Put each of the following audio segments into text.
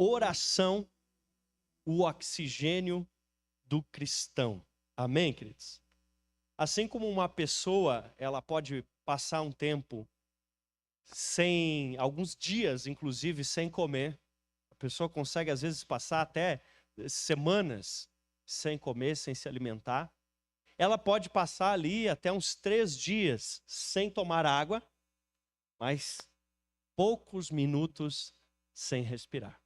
oração, o oxigênio do cristão. Amém, queridos? Assim como uma pessoa, ela pode passar um tempo alguns dias, inclusive, sem comer. A pessoa consegue, às vezes, passar até semanas sem comer, sem se alimentar. Ela pode passar ali até uns 3 dias sem tomar água, mas poucos minutos sem respirar.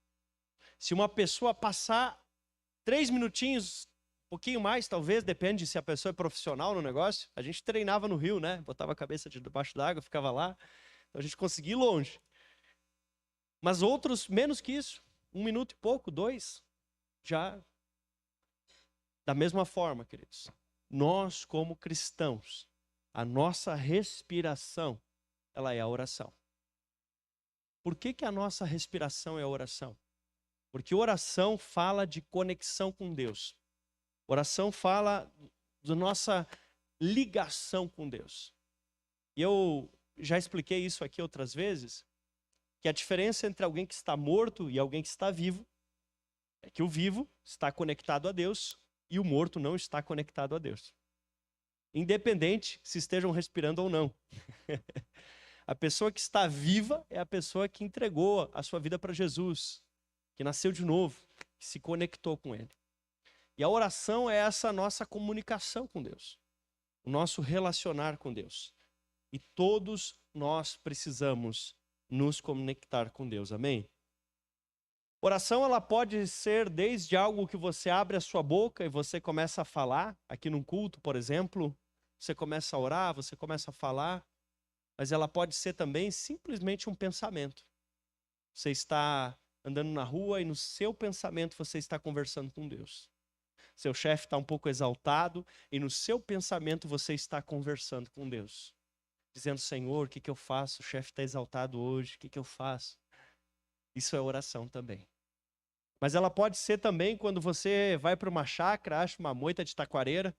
Se uma pessoa passar 3 minutinhos, um pouquinho mais, talvez, depende se a pessoa é profissional no negócio. A gente treinava no rio, né? Botava a cabeça debaixo d'água, ficava lá. Então a gente conseguia ir longe. Mas outros, menos que isso. 1 minuto e pouco, 2, já. Da mesma forma, queridos. Nós, como cristãos, a nossa respiração, ela é a oração. Por que a nossa respiração é a oração? Porque oração fala de conexão com Deus. Oração fala da nossa ligação com Deus. E eu já expliquei isso aqui outras vezes, que a diferença entre alguém que está morto e alguém que está vivo é que o vivo está conectado a Deus e o morto não está conectado a Deus. Independente se estejam respirando ou não. A pessoa que está viva é a pessoa que entregou a sua vida para Jesus, que nasceu de novo, que se conectou com Ele. E a oração é essa nossa comunicação com Deus, o nosso relacionar com Deus. E todos nós precisamos nos conectar com Deus, amém? Oração, ela pode ser desde algo que você abre a sua boca e você começa a falar, aqui num culto, por exemplo, você começa a orar, você começa a falar, mas ela pode ser também simplesmente um pensamento. Você está andando na rua e no seu pensamento você está conversando com Deus. Seu chefe está um pouco exaltado e no seu pensamento você está conversando com Deus. Dizendo, Senhor, o que eu faço? O chefe está exaltado hoje, o que eu faço? Isso é oração também. Mas ela pode ser também quando você vai para uma chácara, acha uma moita de taquareira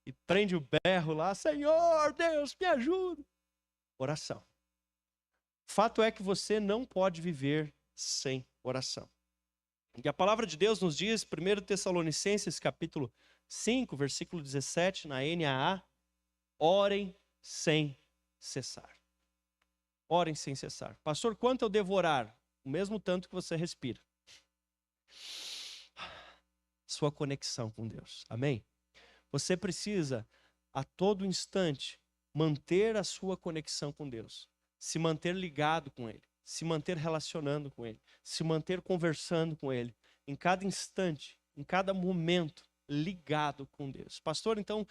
e prende o berro lá, Senhor, Deus, me ajuda. Oração. Fato é que você não pode viver sem oração. E a palavra de Deus nos diz, 1 Tessalonicenses capítulo 5, versículo 17, na NAA, orem sem cessar. Orem sem cessar. Pastor, quanto eu devo orar? O mesmo tanto que você respira. Sua conexão com Deus. Amém? Você precisa, a todo instante, manter a sua conexão com Deus. Se manter ligado com Ele. Se manter relacionando com Ele. Se manter conversando com Ele. Em cada instante, em cada momento, ligado com Deus. Pastor, então,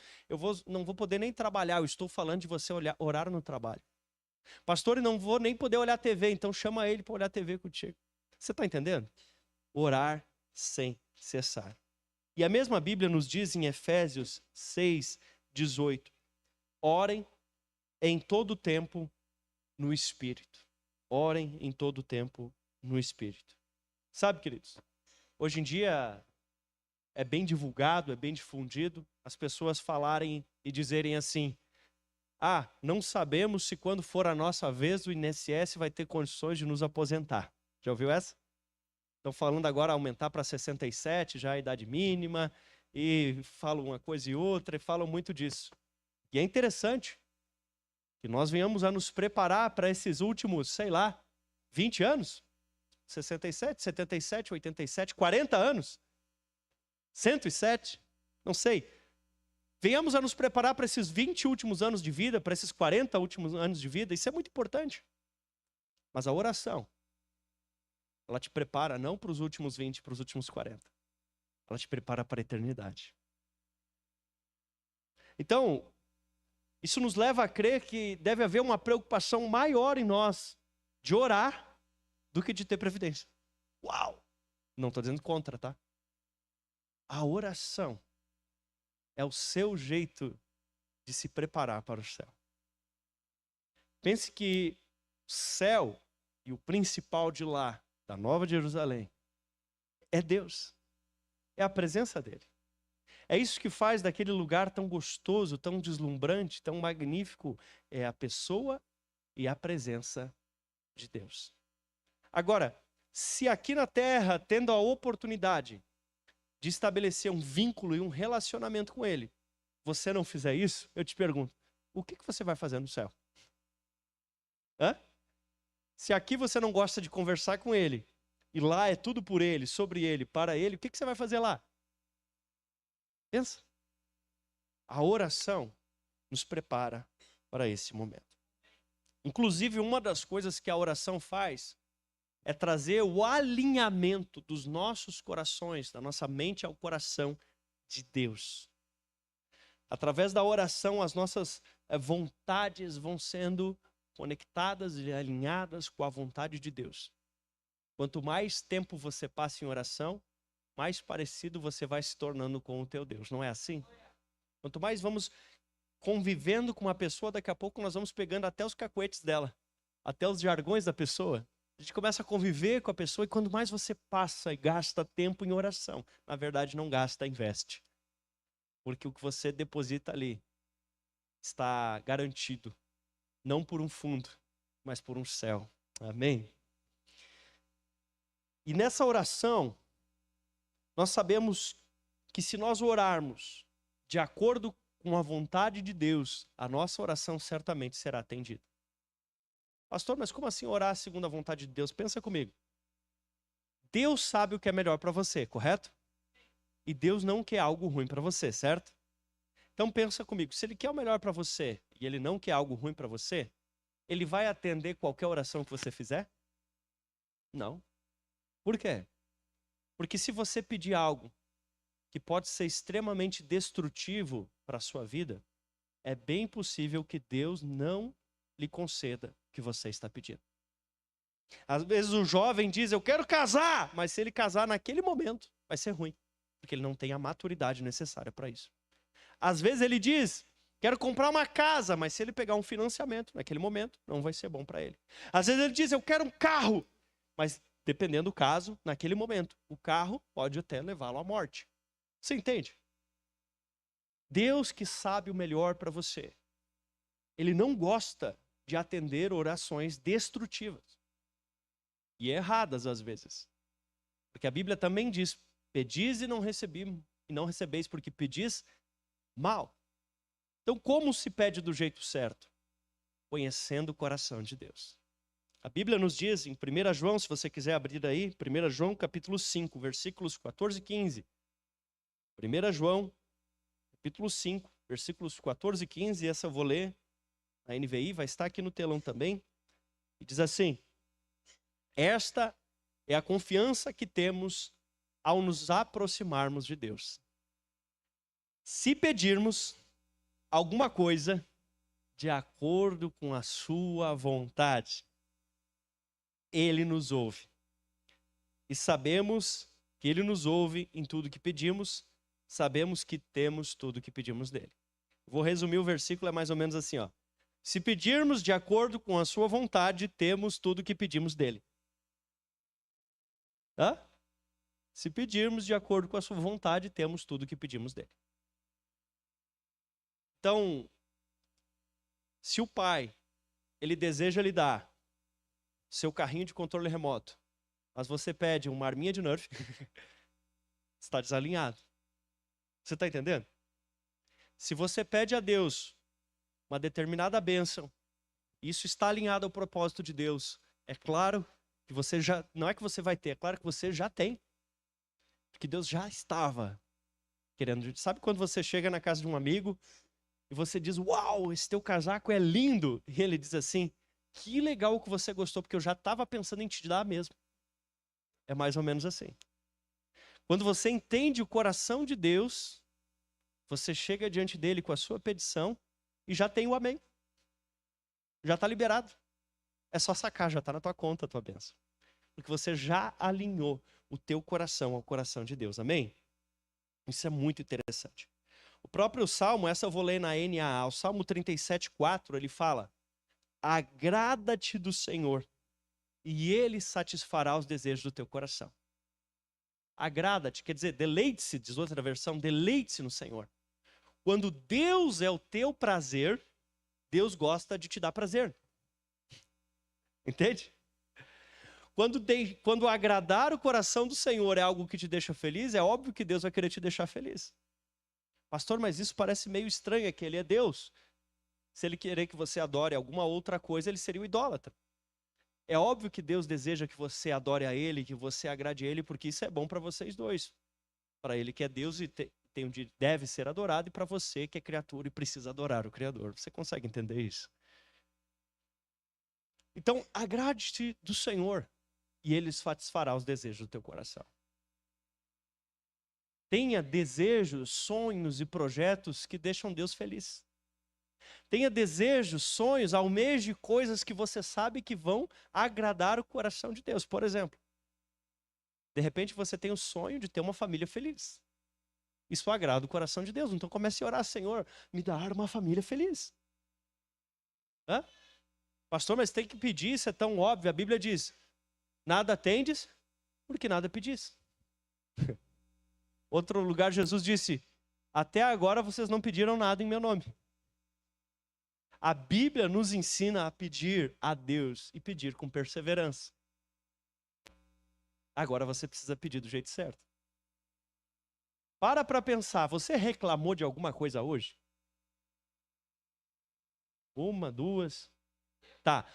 não vou poder nem trabalhar. Eu estou falando de você orar no trabalho. Pastor, eu não vou nem poder olhar a TV. Então, chama ele para olhar a TV contigo. Você está entendendo? Orar sem cessar. E a mesma Bíblia nos diz em Efésios 6, 18. Orem em todo tempo no Espírito. Orem em todo tempo no Espírito. Sabe, queridos, hoje em dia é bem divulgado, é bem difundido as pessoas falarem e dizerem assim, não sabemos se quando for a nossa vez o INSS vai ter condições de nos aposentar. Já ouviu essa? Estão falando agora aumentar para 67, já a idade mínima, e falam uma coisa e outra, e falam muito disso. E é interessante que nós venhamos a nos preparar para esses últimos, 20 anos, 67, 77, 87, 40 anos, 107, não sei. Venhamos a nos preparar para esses 20 últimos anos de vida, para esses 40 últimos anos de vida, isso é muito importante. Mas a oração, ela te prepara não para os últimos 20, para os últimos 40. Ela te prepara para a eternidade. Então, isso nos leva a crer que deve haver uma preocupação maior em nós de orar do que de ter previdência. Uau! Não estou dizendo contra, tá? A oração é o seu jeito de se preparar para o céu. Pense que o céu e o principal de lá, da Nova Jerusalém, é Deus. É a presença dele. É isso que faz daquele lugar tão gostoso, tão deslumbrante, tão magnífico, é a pessoa e a presença de Deus. Agora, Se aqui na terra, tendo a oportunidade de estabelecer um vínculo e um relacionamento com Ele, você não fizer isso, eu te pergunto, o que você vai fazer no céu? Hã? Se aqui você não gosta de conversar com Ele, e lá é tudo por Ele, sobre Ele, para Ele, o que você vai fazer lá? Pensa. A oração nos prepara para esse momento. Inclusive, uma das coisas que a oração faz é trazer o alinhamento dos nossos corações, da nossa mente ao coração de Deus. Através da oração, as nossas vontades vão sendo conectadas e alinhadas com a vontade de Deus. Quanto mais tempo você passa em oração, mais parecido você vai se tornando com o teu Deus. Não é assim? Quanto mais vamos convivendo com uma pessoa, daqui a pouco nós vamos pegando até os cacuetes dela, até os jargões da pessoa. A gente começa a conviver com a pessoa e quanto mais você passa e gasta tempo em oração, na verdade não gasta, investe. Porque o que você deposita ali está garantido, não por um fundo, mas por um céu. Amém? E nessa oração, nós sabemos que se nós orarmos de acordo com a vontade de Deus, a nossa oração certamente será atendida. Pastor, mas como assim orar segundo a vontade de Deus? Pensa comigo. Deus sabe o que é melhor para você, correto? E Deus não quer algo ruim para você, certo? Então pensa comigo, se Ele quer o melhor para você e Ele não quer algo ruim para você, Ele vai atender qualquer oração que você fizer? Não. Por quê? Porque se você pedir algo que pode ser extremamente destrutivo para a sua vida, é bem possível que Deus não lhe conceda o que você está pedindo. Às vezes o jovem diz, eu quero casar, mas se ele casar naquele momento, vai ser ruim, porque ele não tem a maturidade necessária para isso. Às vezes ele diz, quero comprar uma casa, mas se ele pegar um financiamento naquele momento, não vai ser bom para ele. Às vezes ele diz, eu quero um carro, mas dependendo do caso, naquele momento, o carro pode até levá-lo à morte. Você entende? Deus que sabe o melhor para você, Ele não gosta de atender orações destrutivas. E erradas às vezes. Porque a Bíblia também diz, pedis e não recebeis, porque pedis mal. Então como se pede do jeito certo? Conhecendo o coração de Deus. A Bíblia nos diz em 1 João, se você quiser abrir aí, 1 João capítulo 5, versículos 14 e 15. 1 João capítulo 5, versículos 14 e 15, essa eu vou ler, a NVI vai estar aqui no telão também, e diz assim, esta é a confiança que temos ao nos aproximarmos de Deus. Se pedirmos alguma coisa de acordo com a sua vontade, Ele nos ouve. E sabemos que Ele nos ouve em tudo que pedimos, sabemos que temos tudo que pedimos dele. Vou resumir o versículo, é mais ou menos assim, ó. Se pedirmos de acordo com a sua vontade, temos tudo que pedimos dele. Hã? Se pedirmos de acordo com a sua vontade, temos tudo que pedimos dele. Então, se o pai, ele deseja lhe dar seu carrinho de controle remoto, mas você pede uma arminha de Nerf, está desalinhado. Você está entendendo? Se você pede a Deus uma determinada bênção, isso está alinhado ao propósito de Deus, é claro que você já, não é que você vai ter, é claro que você já tem. Porque Deus já estava querendo. Sabe quando você chega na casa de um amigo e você diz, uau, esse teu casaco é lindo. E ele diz assim, que legal que você gostou, porque eu já estava pensando em te dar mesmo. É mais ou menos assim. Quando você entende o coração de Deus, você chega diante dele com a sua petição e já tem o amém. Já está liberado. É só sacar, já está na tua conta a tua bênção. Porque você já alinhou o teu coração ao coração de Deus. Amém? Isso é muito interessante. O próprio Salmo, essa eu vou ler na NAA, o Salmo 37:4, ele fala, agrada-te do Senhor e Ele satisfará os desejos do teu coração. Agrada-te, quer dizer, deleite-se, diz outra versão, deleite-se no Senhor. Quando Deus é o teu prazer, Deus gosta de te dar prazer. Entende? Quando agradar o coração do Senhor é algo que te deixa feliz, é óbvio que Deus vai querer te deixar feliz. Pastor, mas isso parece meio estranho, é que Ele é Deus. Se Ele querer que você adore alguma outra coisa, Ele seria o idólatra. É óbvio que Deus deseja que você adore a Ele, que você agrade a Ele, porque isso é bom para vocês dois. Para Ele que é Deus e deve ser adorado, e para você que é criatura e precisa adorar o Criador. Você consegue entender isso? Então, agrade-te do Senhor e Ele satisfará os desejos do teu coração. Tenha desejos, sonhos e projetos que deixam Deus feliz. Tenha desejos, sonhos, almeje coisas que você sabe que vão agradar o coração de Deus. Por exemplo, de repente você tem o sonho de ter uma família feliz. Isso agrada o coração de Deus. Então comece a orar: Senhor, me dá uma família feliz. Hã? Pastor, mas tem que pedir, isso é tão óbvio. A Bíblia diz: nada tendes, porque nada pedis. Outro lugar, Jesus disse: até agora vocês não pediram nada em meu nome. A Bíblia nos ensina a pedir a Deus e pedir com perseverança. Agora você precisa pedir do jeito certo. Para pensar, você reclamou de alguma coisa hoje? Uma, duas. Tá.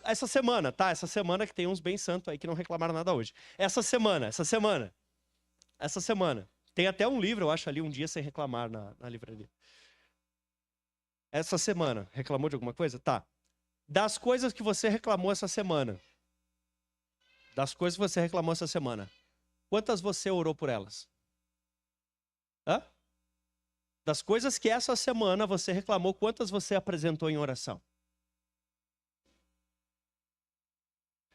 Essa semana, tá? Essa semana que tem uns bem santos aí que não reclamaram nada hoje. Essa semana. Tem até um livro, eu acho, ali, Um Dia Sem Reclamar na livraria. Essa semana, reclamou de alguma coisa? Tá. Das coisas que você reclamou essa semana. Quantas você orou por elas? Hã? Das coisas que essa semana você reclamou, quantas você apresentou em oração?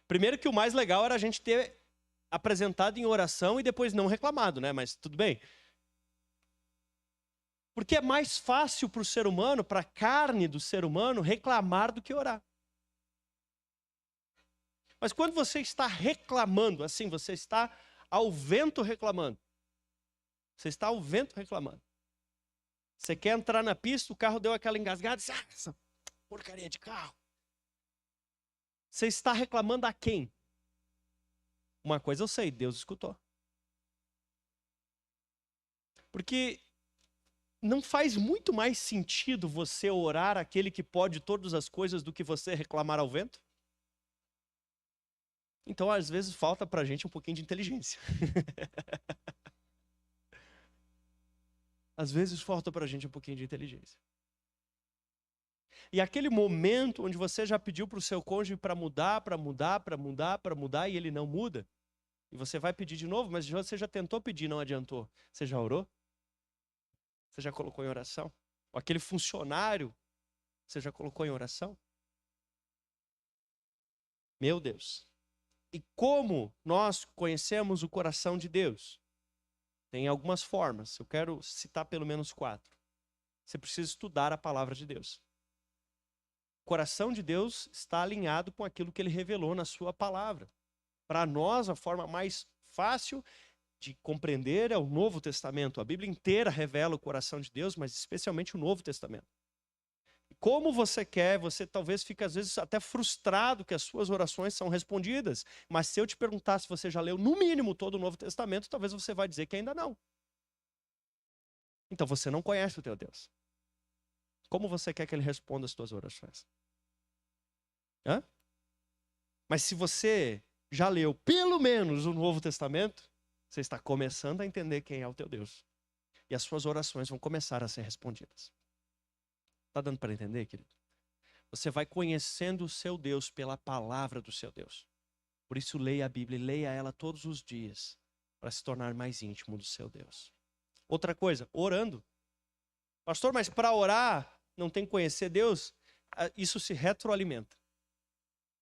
Primeiro que o mais legal era a gente ter apresentado em oração e depois não reclamado, né? Mas tudo bem. Porque é mais fácil para o ser humano, para a carne do ser humano, reclamar do que orar. Mas quando você está reclamando, assim, você está ao vento reclamando. Você quer entrar na pista, o carro deu aquela engasgada, e diz: essa porcaria de carro. Você está reclamando a quem? Uma coisa eu sei, Deus escutou. Porque não faz muito mais sentido você orar àquele que pode todas as coisas do que você reclamar ao vento? Então, às vezes, falta pra gente um pouquinho de inteligência. Às vezes, falta pra gente um pouquinho de inteligência. E aquele momento onde você já pediu pro seu cônjuge para mudar, e ele não muda, e você vai pedir de novo, mas você já tentou pedir e não adiantou. Você já orou? Você já colocou em oração? Ou aquele funcionário, você já colocou em oração? Meu Deus. E como nós conhecemos o coração de Deus? Tem algumas formas, eu quero citar pelo menos 4. Você precisa estudar a palavra de Deus. O coração de Deus está alinhado com aquilo que Ele revelou na sua palavra. Para nós, a forma mais fácil de compreender é o Novo Testamento. A Bíblia inteira revela o coração de Deus, mas especialmente o Novo Testamento. Como você quer, você talvez fique às vezes até frustrado que as suas orações são respondidas. Mas se eu te perguntar se você já leu no mínimo todo o Novo Testamento, talvez você vai dizer que ainda não. Então você não conhece o teu Deus. Como você quer que Ele responda as tuas orações? Hã? Mas se você já leu pelo menos o Novo Testamento, você está começando a entender quem é o teu Deus. E as suas orações vão começar a ser respondidas. Está dando para entender, querido? Você vai conhecendo o seu Deus pela palavra do seu Deus. Por isso, leia a Bíblia e leia ela todos os dias para se tornar mais íntimo do seu Deus. Outra coisa, orando. Pastor, mas para orar não tem que conhecer Deus? Isso se retroalimenta.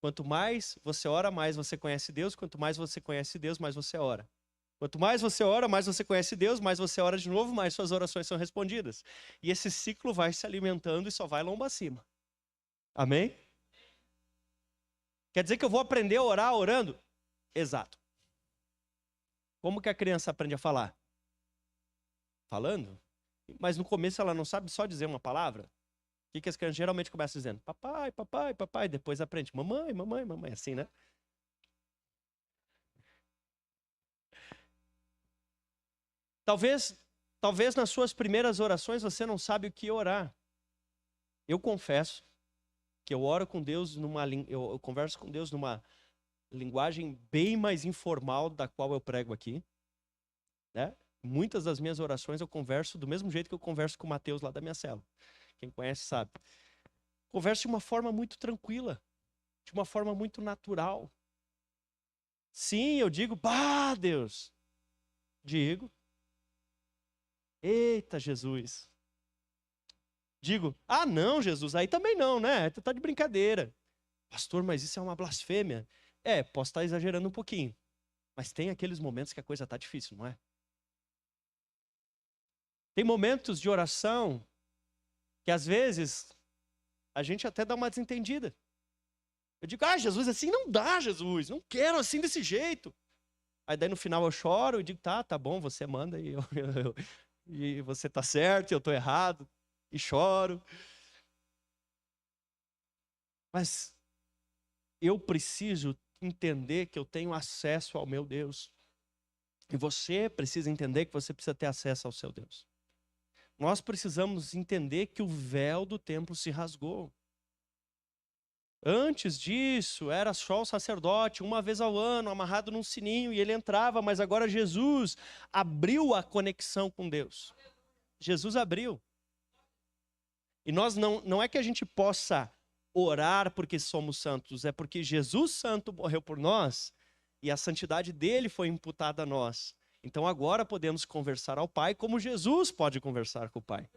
Quanto mais você ora, mais você conhece Deus. Quanto mais você conhece Deus, mais você ora. Quanto mais você ora, mais você conhece Deus, mais você ora de novo, mais suas orações são respondidas. E esse ciclo vai se alimentando e só vai lomba acima. Amém? Quer dizer que eu vou aprender a orar orando? Exato. Como que a criança aprende a falar? Falando? Mas no começo ela não sabe só dizer uma palavra. O que as crianças geralmente começam dizendo? Papai, papai, papai. Depois aprende mamãe, mamãe, mamãe. Assim, né? Talvez nas suas primeiras orações você não sabe o que orar. Eu confesso que eu oro com Deus eu converso com Deus numa linguagem bem mais informal da qual eu prego aqui, né? Muitas das minhas orações eu converso do mesmo jeito que eu converso com o Mateus lá da minha célula. Quem conhece sabe. Converso de uma forma muito tranquila, de uma forma muito natural. Sim, eu digo, pá, Deus. Digo, eita, Jesus. Digo, ah, não, Jesus, aí também não, né? Tu tá de brincadeira. Pastor, mas isso é uma blasfêmia. Posso estar exagerando um pouquinho. Mas tem aqueles momentos que a coisa tá difícil, não é? Tem momentos de oração que às vezes a gente até dá uma desentendida. Eu digo, ah, Jesus, assim não dá, Jesus. Não quero assim desse jeito. Aí daí no final eu choro e digo, tá bom, você manda e você tá certo, eu tô errado. E choro. Mas eu preciso entender que eu tenho acesso ao meu Deus. E você precisa entender que você precisa ter acesso ao seu Deus. Nós precisamos entender que o véu do templo se rasgou. Antes disso, era só o sacerdote, uma vez ao ano, amarrado num sininho, e ele entrava, mas agora Jesus abriu a conexão com Deus. Jesus abriu. E nós não é que a gente possa orar porque somos santos, é porque Jesus Santo morreu por nós e a santidade dele foi imputada a nós. Então agora podemos conversar ao Pai como Jesus pode conversar com o Pai,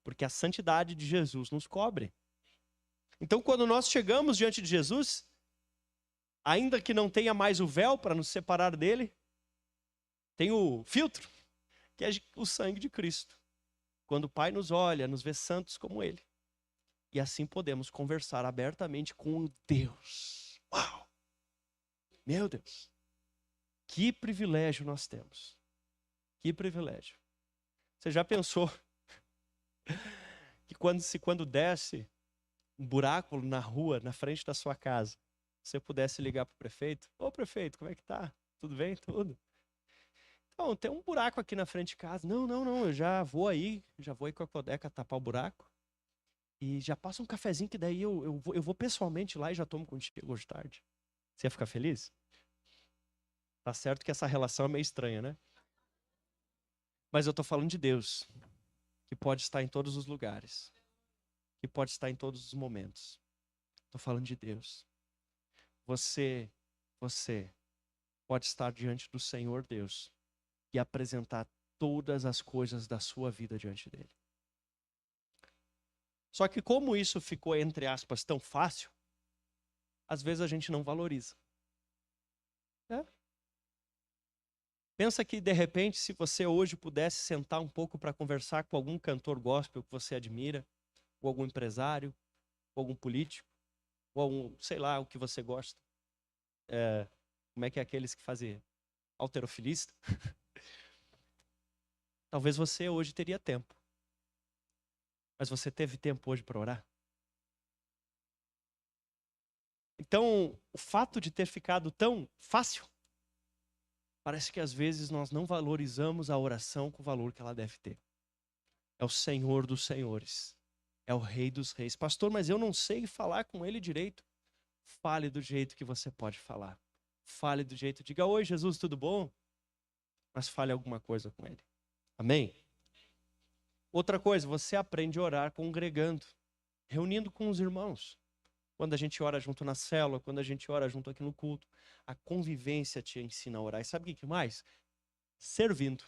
porque a santidade de Jesus nos cobre. Então quando nós chegamos diante de Jesus, ainda que não tenha mais o véu para nos separar dele, tem o filtro, que é o sangue de Cristo. Quando o Pai nos olha, nos vê santos como ele. E assim podemos conversar abertamente com Deus. Uau! Meu Deus! Que privilégio nós temos. Que privilégio. Você já pensou que quando desce um buraco na rua, na frente da sua casa, você pudesse ligar para o prefeito? Ô prefeito, como é que tá? Tudo bem? Tudo? Então, tem um buraco aqui na frente de casa. Não, eu já vou aí com a Codeca tapar o buraco. E já passa um cafezinho que daí eu vou pessoalmente lá e já tomo contigo hoje de tarde. Você ia ficar feliz? Tá certo que essa relação é meio estranha, né? Mas eu tô falando de Deus, que pode estar em todos os lugares, que pode estar em todos os momentos. Tô falando de Deus. Você pode estar diante do Senhor Deus e apresentar todas as coisas da sua vida diante dele. Só que como isso ficou, entre aspas, tão fácil, às vezes a gente não valoriza. Pensa que, de repente, se você hoje pudesse sentar um pouco para conversar com algum cantor gospel que você admira, ou algum empresário, ou algum político, ou algum, sei lá, o que você gosta. Como é que é aqueles que fazem halterofilista? Talvez você hoje teria tempo. Mas você teve tempo hoje para orar? Então, o fato de ter ficado tão fácil, parece que às vezes nós não valorizamos a oração com o valor que ela deve ter. É o Senhor dos senhores. É o Rei dos reis. Pastor, mas eu não sei falar com ele direito. Fale do jeito que você pode falar. Fale do jeito, diga, oi Jesus, tudo bom? Mas fale alguma coisa com ele. Amém? Outra coisa, você aprende a orar congregando, reunindo com os irmãos. Quando a gente ora junto na célula, quando a gente ora junto aqui no culto, a convivência te ensina a orar. E sabe o que mais? Servindo.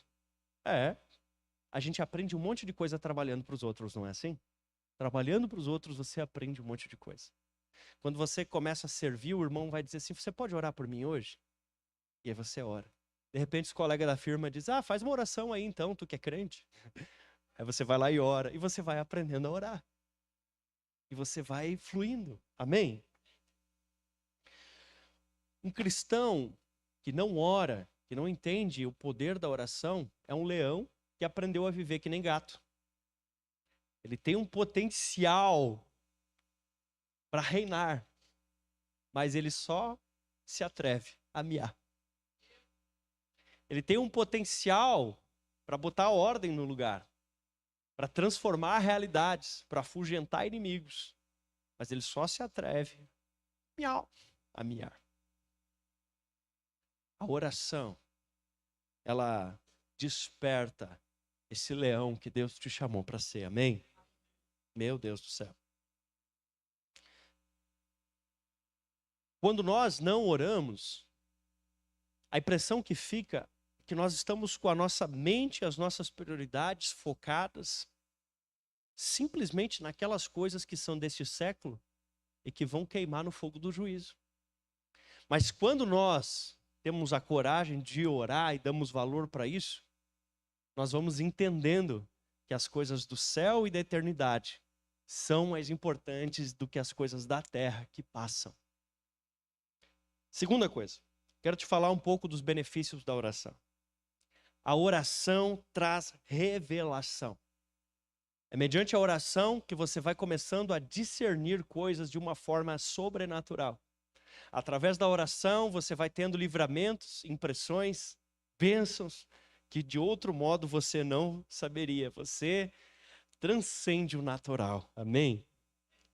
A gente aprende um monte de coisa trabalhando para os outros, não é assim? Trabalhando para os outros, você aprende um monte de coisa. Quando você começa a servir, o irmão vai dizer assim, você pode orar por mim hoje? E aí você ora. De repente, os colegas da firma dizem, faz uma oração aí então, tu que é crente. Aí você vai lá e ora, e você vai aprendendo a orar. E você vai fluindo. Amém? Um cristão que não ora, que não entende o poder da oração, é um leão que aprendeu a viver que nem gato. Ele tem um potencial para reinar, mas ele só se atreve a miar. Ele tem um potencial para botar ordem no lugar, para transformar realidades, para afugentar inimigos. Mas ele só se atreve a miar. A oração, ela desperta esse leão que Deus te chamou para ser, amém? Meu Deus do céu. Quando nós não oramos, a impressão que fica é que nós estamos com a nossa mente, as nossas prioridades focadas simplesmente naquelas coisas que são deste século e que vão queimar no fogo do juízo. Mas quando nós temos a coragem de orar e damos valor para isso, nós vamos entendendo que as coisas do céu e da eternidade são mais importantes do que as coisas da terra que passam. Segunda coisa, quero te falar um pouco dos benefícios da oração. A oração traz revelação. É mediante a oração que você vai começando a discernir coisas de uma forma sobrenatural. Através da oração, você vai tendo livramentos, impressões, bênçãos, que de outro modo você não saberia. Você transcende o natural. Amém?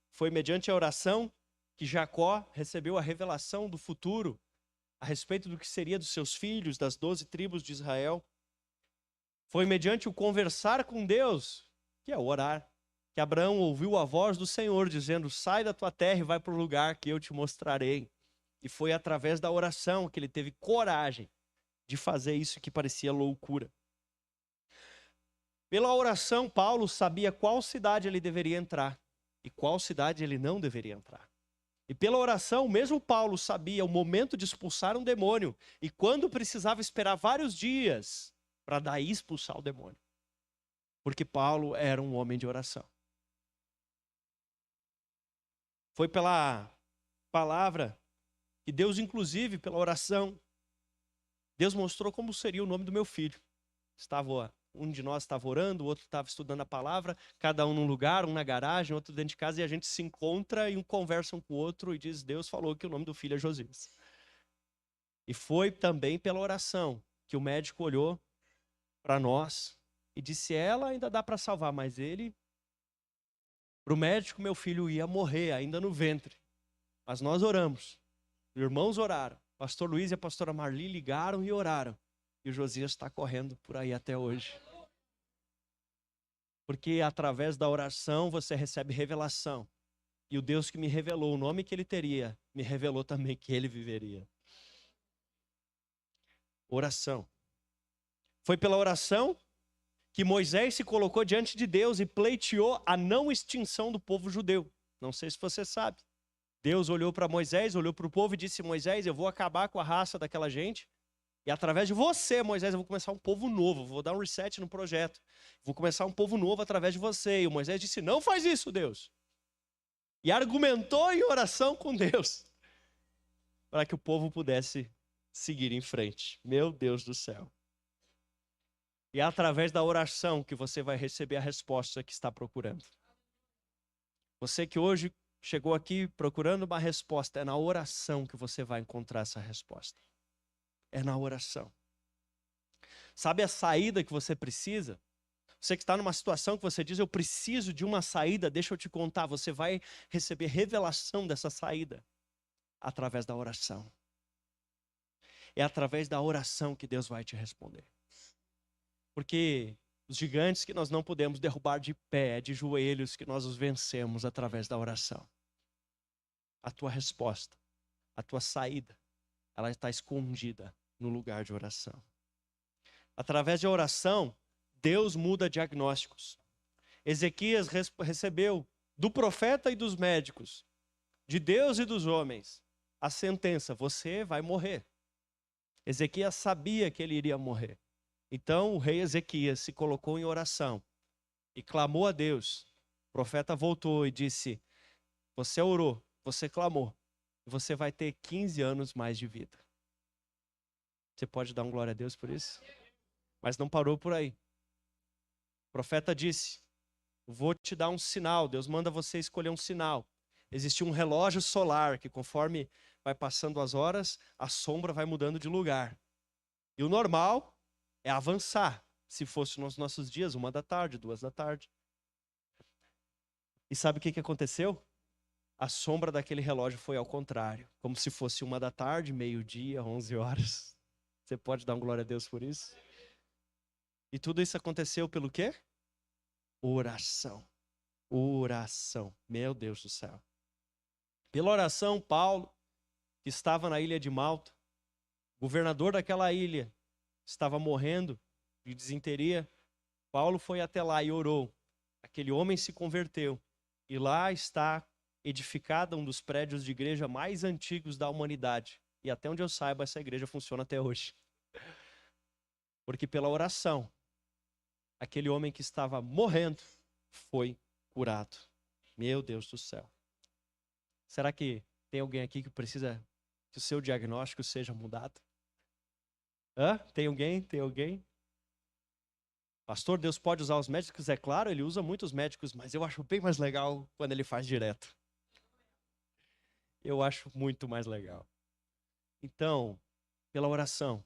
Foi mediante a oração que Jacó recebeu a revelação do futuro a respeito do que seria dos seus filhos, das 12 tribos de Israel. Foi mediante o conversar com Deus, que é o orar, que Abraão ouviu a voz do Senhor dizendo: sai da tua terra e vai para o lugar que eu te mostrarei. E foi através da oração que ele teve coragem de fazer isso que parecia loucura. Pela oração, Paulo sabia qual cidade ele deveria entrar e qual cidade ele não deveria entrar. E pela oração, mesmo Paulo sabia o momento de expulsar um demônio e quando precisava esperar vários dias para daí expulsar o demônio. Porque Paulo era um homem de oração. Foi pela palavra que Deus, inclusive, pela oração, Deus mostrou como seria o nome do meu filho. Um de nós estava orando, o outro estava estudando a palavra, cada um num lugar, um na garagem, outro dentro de casa, e a gente se encontra e um conversa um com o outro e diz: Deus falou que o nome do filho é Josias. E foi também pela oração que o médico olhou para nós e disse: ela ainda dá para salvar, mas ele, para o médico, meu filho ia morrer ainda no ventre. Mas nós oramos, os irmãos oraram, o pastor Luiz e a pastora Marli ligaram e oraram. E o Josias está correndo por aí até hoje. Porque através da oração você recebe revelação. E o Deus que me revelou o nome que ele teria, me revelou também que ele viveria. Oração. Foi pela oração que Moisés se colocou diante de Deus e pleiteou a não extinção do povo judeu. Não sei se você sabe. Deus olhou para Moisés, olhou para o povo e disse: Moisés, eu vou acabar com a raça daquela gente. E através de você, Moisés, eu vou começar um povo novo. Vou dar um reset no projeto. Vou começar um povo novo através de você. E o Moisés disse: não faz isso, Deus. E argumentou em oração com Deus para que o povo pudesse seguir em frente. Meu Deus do céu. E é através da oração que você vai receber a resposta que está procurando. Você que hoje chegou aqui procurando uma resposta, é na oração que você vai encontrar essa resposta. É na oração. Sabe a saída que você precisa? Você que está numa situação que você diz: eu preciso de uma saída, deixa eu te contar. Você vai receber revelação dessa saída através da oração. É através da oração que Deus vai te responder. Porque os gigantes que nós não podemos derrubar de pé, de joelhos, que nós os vencemos através da oração. A tua resposta, a tua saída, ela está escondida no lugar de oração. Através de oração, Deus muda diagnósticos. Ezequias recebeu do profeta e dos médicos, de Deus e dos homens, a sentença: você vai morrer. Ezequias sabia que ele iria morrer. Então o rei Ezequias se colocou em oração e clamou a Deus. O profeta voltou e disse: você orou, você clamou, você vai ter 15 anos mais de vida. Você pode dar um glória a Deus por isso? Mas não parou por aí. O profeta disse: vou te dar um sinal. Deus manda você escolher um sinal. Existe um relógio solar que, conforme vai passando as horas, a sombra vai mudando de lugar. E o normal é avançar. Se fosse nos nossos dias, 1h da tarde, 2h da tarde. E sabe o que aconteceu? A sombra daquele relógio foi ao contrário. Como se fosse 1h da tarde, meio-dia, 11 horas. Você pode dar um glória a Deus por isso? E tudo isso aconteceu pelo quê? Oração. Oração. Meu Deus do céu. Pela oração, Paulo, que estava na ilha de Malta, governador daquela ilha, estava morrendo de disenteria. Paulo foi até lá e orou. Aquele homem se converteu. E lá está edificado um dos prédios de igreja mais antigos da humanidade. E até onde eu saiba, essa igreja funciona até hoje. Porque pela oração, aquele homem que estava morrendo foi curado. Meu Deus do céu. Será que tem alguém aqui que precisa que o seu diagnóstico seja mudado? Hã? Tem alguém? Tem alguém? Pastor, Deus pode usar os médicos? É claro, ele usa muitos médicos, mas eu acho bem mais legal quando ele faz direto. Eu acho muito mais legal. Então, pela oração,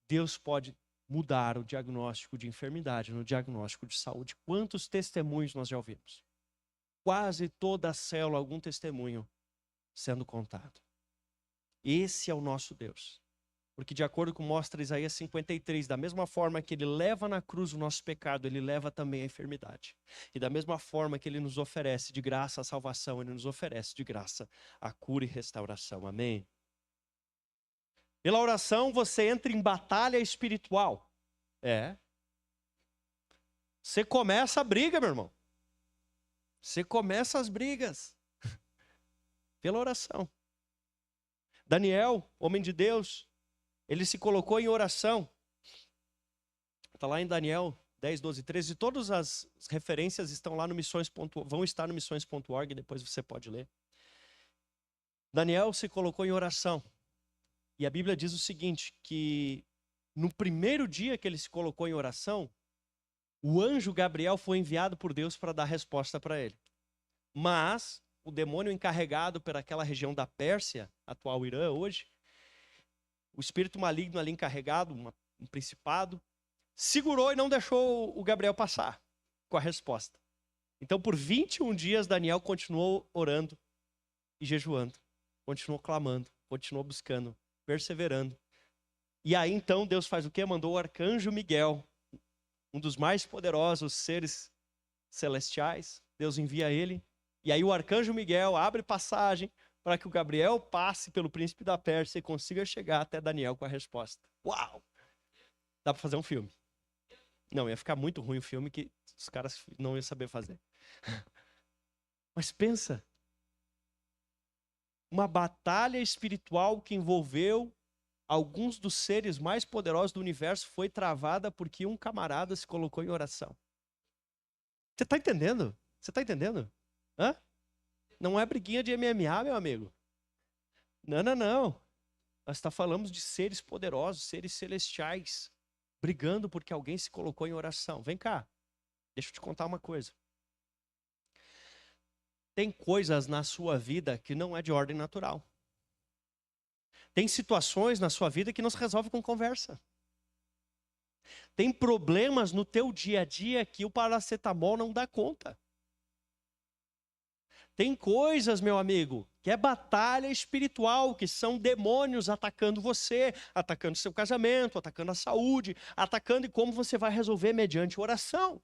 Deus pode mudar o diagnóstico de enfermidade no diagnóstico de saúde. Quantos testemunhos nós já ouvimos? Quase toda a célula, algum testemunho sendo contado. Esse é o nosso Deus. Porque de acordo com mostra Isaías 53, da mesma forma que ele leva na cruz o nosso pecado, ele leva também a enfermidade. E da mesma forma que ele nos oferece de graça a salvação, ele nos oferece de graça a cura e restauração. Amém? Pela oração você entra em batalha espiritual. Você começa a briga, meu irmão. Você começa as brigas. Pela oração. Daniel, homem de Deus, ele se colocou em oração. Está lá em Daniel 10, 12, 13. Todas as referências estão lá no vão estar no missões.org, depois você pode ler. Daniel se colocou em oração. E a Bíblia diz o seguinte, que no primeiro dia que ele se colocou em oração, o anjo Gabriel foi enviado por Deus para dar resposta para ele. Mas o demônio encarregado por aquela região da Pérsia, atual Irã hoje, o espírito maligno ali encarregado, um principado, segurou e não deixou o Gabriel passar com a resposta. Então por 21 dias Daniel continuou orando e jejuando, continuou clamando, continuou buscando, perseverando. E aí então Deus faz o quê? Mandou o arcanjo Miguel, um dos mais poderosos seres celestiais. Deus envia ele. E aí o arcanjo Miguel abre passagem para que o Gabriel passe pelo príncipe da Pérsia e consiga chegar até Daniel com a resposta. Uau! Dá para fazer um filme. Não, ia ficar muito ruim o filme que os caras não iam saber fazer. Mas pensa, uma batalha espiritual que envolveu alguns dos seres mais poderosos do universo foi travada porque um camarada se colocou em oração. Você está entendendo? Você está entendendo? Hã? Não é briguinha de MMA, meu amigo. Não, não, não. Nós falamos de seres poderosos, seres celestiais, brigando porque alguém se colocou em oração. Vem cá, deixa eu te contar uma coisa. Tem coisas na sua vida que não é de ordem natural. Tem situações na sua vida que não se resolve com conversa. Tem problemas no teu dia a dia que o paracetamol não dá conta. Tem coisas, meu amigo, que é batalha espiritual, que são demônios atacando você, atacando seu casamento, atacando a saúde, atacando e como você vai resolver mediante oração.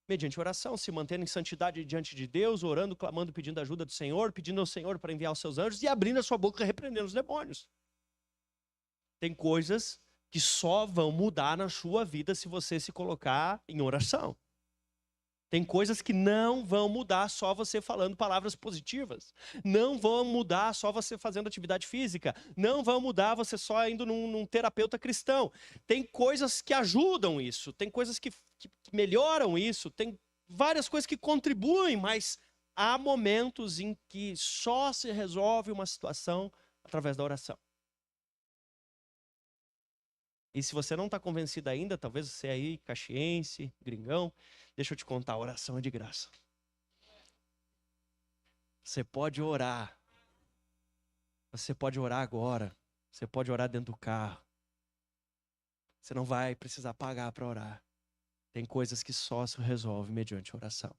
Mediante oração, se mantendo em santidade diante de Deus, orando, clamando, pedindo ajuda do Senhor, pedindo ao Senhor para enviar os seus anjos e abrindo a sua boca e repreendendo os demônios. Tem coisas que só vão mudar na sua vida se você se colocar em oração. Tem coisas que não vão mudar só você falando palavras positivas. Não vão mudar só você fazendo atividade física. Não vão mudar você só indo num terapeuta cristão. Tem coisas que ajudam isso. Tem coisas que melhoram isso. Tem várias coisas que contribuem, mas há momentos em que só se resolve uma situação através da oração. E se você não está convencido ainda, talvez você aí, caxiense, gringão, deixa eu te contar, a oração é de graça. Você pode orar. Você pode orar agora. Você pode orar dentro do carro. Você não vai precisar pagar para orar. Tem coisas que só se resolvem mediante oração.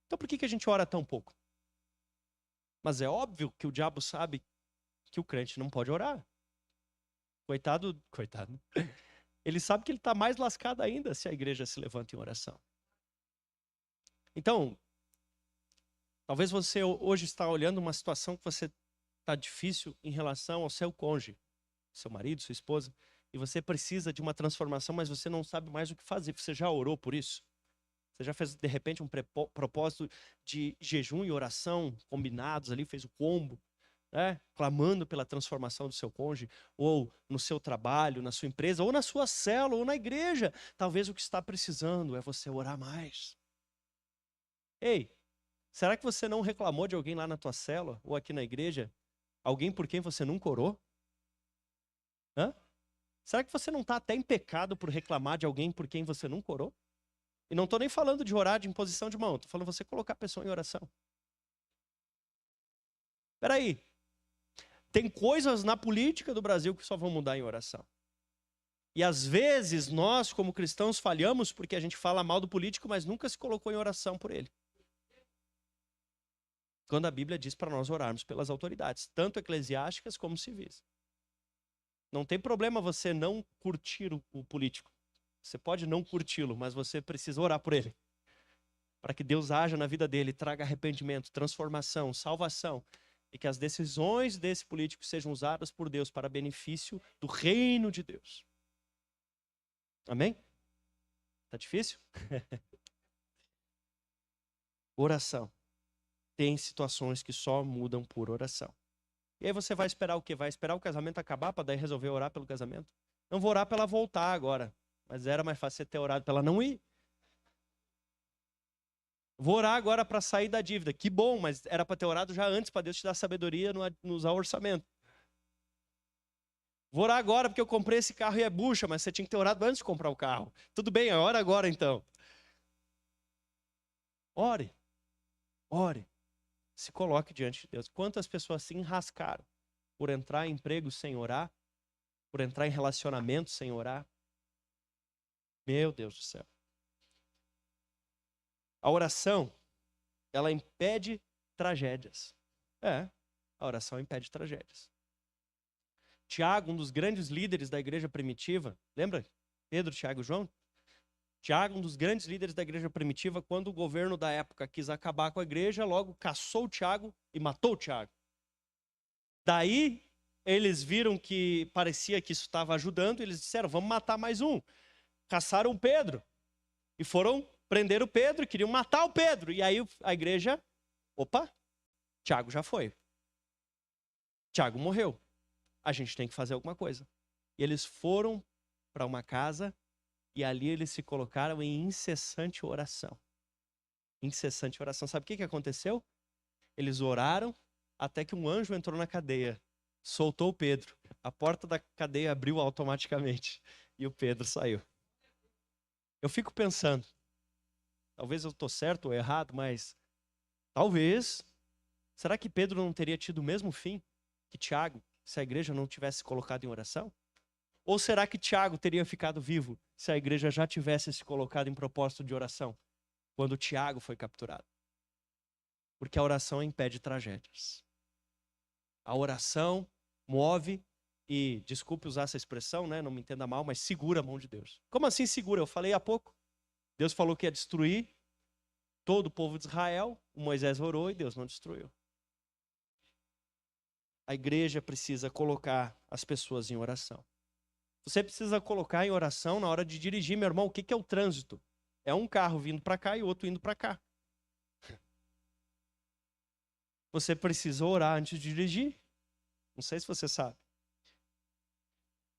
Então por que a gente ora tão pouco? Mas é óbvio que o diabo sabe que o crente não pode orar. Coitado. Ele sabe que ele está mais lascado ainda se a igreja se levanta em oração. Então, talvez você hoje está olhando uma situação que você está difícil em relação ao seu cônjuge, seu marido, sua esposa, e você precisa de uma transformação, mas você não sabe mais o que fazer. Você já orou por isso? Você já fez, de repente, um propósito de jejum e oração combinados ali, fez o combo, né? Clamando pela transformação do seu cônjuge, ou no seu trabalho, na sua empresa, ou na sua célula, ou na igreja. Talvez o que está precisando é você orar mais. Ei, será que você não reclamou de alguém lá na tua célula, ou aqui na igreja? Alguém por quem você nunca orou? Hã? Será que você não está até em pecado por reclamar de alguém por quem você nunca orou? E não estou nem falando de orar de imposição de mão, estou falando você colocar a pessoa em oração. Espera aí. Tem coisas na política do Brasil que só vão mudar em oração. E às vezes nós, como cristãos, falhamos porque a gente fala mal do político, mas nunca se colocou em oração por ele. Quando a Bíblia diz para nós orarmos pelas autoridades, tanto eclesiásticas como civis. Não tem problema você não curtir o político. Você pode não curti-lo, mas você precisa orar por ele. Para que Deus haja na vida dele, traga arrependimento, transformação, salvação. E que as decisões desse político sejam usadas por Deus para benefício do reino de Deus. Amém? Tá difícil? Oração. Tem situações que só mudam por oração. E aí você vai esperar o quê? Vai esperar o casamento acabar para daí resolver orar pelo casamento? Não vou orar para ela voltar agora. Mas era mais fácil você ter orado para ela não ir. Vou orar agora para sair da dívida. Que bom, mas era para ter orado já antes, para Deus te dar sabedoria no usar o orçamento. Vou orar agora porque eu comprei esse carro e é bucha, mas você tinha que ter orado antes de comprar o carro. Tudo bem, ora agora então. Ore. Ore. Se coloque diante de Deus. Quantas pessoas se enrascaram por entrar em emprego sem orar? Por entrar em relacionamento sem orar? Meu Deus do céu. A oração, ela impede tragédias. A oração impede tragédias. Tiago, um dos grandes líderes da igreja primitiva, lembra? Pedro, Tiago e João? Tiago, um dos grandes líderes da igreja primitiva, quando o governo da época quis acabar com a igreja, logo caçou Tiago e matou Tiago. Daí, eles viram que parecia que isso estava ajudando, e eles disseram, vamos matar mais um. Caçaram Pedro. E foram prender o Pedro, queriam matar o Pedro. E aí a igreja, Tiago já foi. Tiago morreu. A gente tem que fazer alguma coisa. E eles foram para uma casa e ali eles se colocaram em incessante oração. Incessante oração. Sabe o que aconteceu? Eles oraram até que um anjo entrou na cadeia, soltou o Pedro. A porta da cadeia abriu automaticamente e o Pedro saiu. Eu fico pensando, talvez eu estou certo ou errado, mas talvez, será que Pedro não teria tido o mesmo fim que Tiago, se a igreja não tivesse colocado em oração? Ou será que Tiago teria ficado vivo se a igreja já tivesse se colocado em propósito de oração, quando Tiago foi capturado? Porque a oração impede tragédias. A oração move e, desculpe usar essa expressão, né, não me entenda mal, mas segura a mão de Deus. Como assim segura? Eu falei há pouco. Deus falou que ia destruir todo o povo de Israel. O Moisés orou e Deus não destruiu. A igreja precisa colocar as pessoas em oração. Você precisa colocar em oração na hora de dirigir, meu irmão. O que é o trânsito? É um carro vindo para cá e outro indo para cá. Você precisa orar antes de dirigir. Não sei se você sabe.